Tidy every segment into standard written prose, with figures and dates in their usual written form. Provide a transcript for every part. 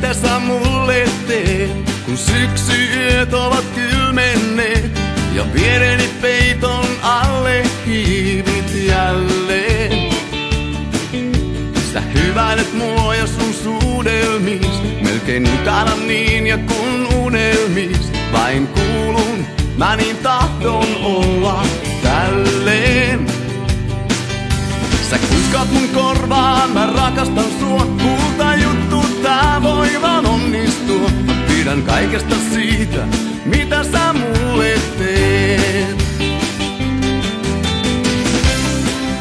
mitä sä mulle teet, kun syksyyöt ovat kylmenneet ja viereni peiton alle hiivit jälleen. Sä hyväilet mua ja sun suudelmis, melkein mukana niin ja kun unelmis vain kuulun, mä niin tahdon olla tälleen. Sä kuiskat mun korvaan, mä rakastan sua, kulta juttu, tää voi vaan onnistua. Mä pidän kaikesta siitä, mitä sä mulle teet.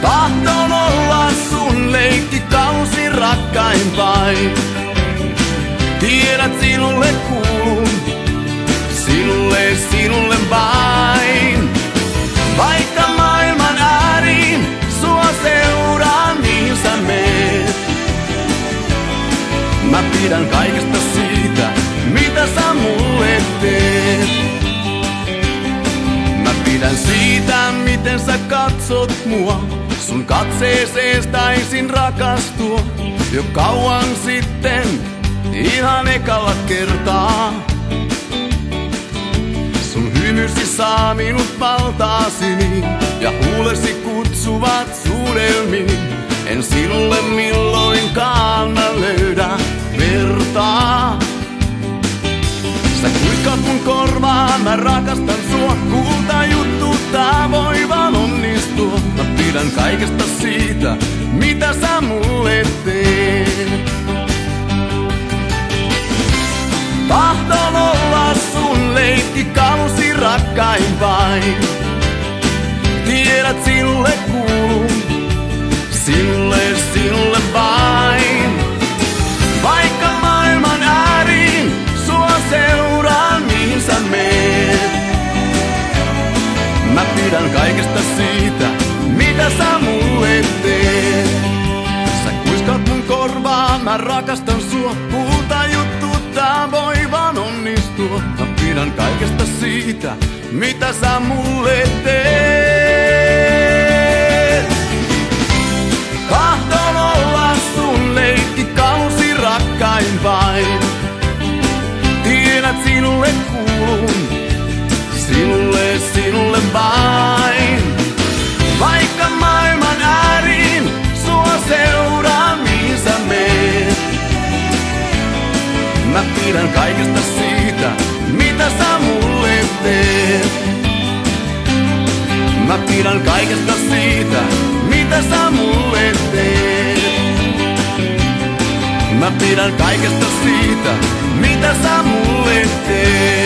Tahdon olla sun leikkikausi rakkaimpain. Tiedät, sinulle kuulun, sinulle vain. Vaikka maailman ääriin sua seuraan, mihin sä meet. Mä pidän kaikesta siitä, mitä sä mulle teet. Mä pidän siitä, miten sä katsot mua. Sun katseeseen taisin rakastua jo kauan sitten, ihan ekalla kertaa. Sun hymysi saa minut valtaasini ja huulesi kutsuvat suudelmiin. En sinulle milloinkaan mä löydä vertaa. Sä kuiskat mun korvaan, mä rakastan sua, kulta juttu, tää voi vaan onnistua. Mä pidän kaikesta siitä, mitä sä mulle teet. Tahdon olla sun leikkikausi rakkaimpain. Tiedät, sinulle kuulun, sinulle vain. Vaikka maailman ääriin sua seuraan, mihin sä meet. Mä pidän kaikesta siitä, mitä sä mulle teet. Sä kuiskat mun korvaan, mä rakastan sua, kulta juttu, tää voi vaan onnistua. Mä pidän kaikesta siitä, mitä sä mulle teet. Tahdon olla sun leikkikausi rakkaimpain. Tiedät, sinulle kuulun, sinulle vain. Vaikka maailman ääriin sua seuraan, mihin sä meet. Mä pidän kaikesta siitä, mitä sä mulle teet. Mä pidän kaikesta siitä, mitä sä mulle teet. Mä pidän kaikesta siitä, mitä sä mulle teet.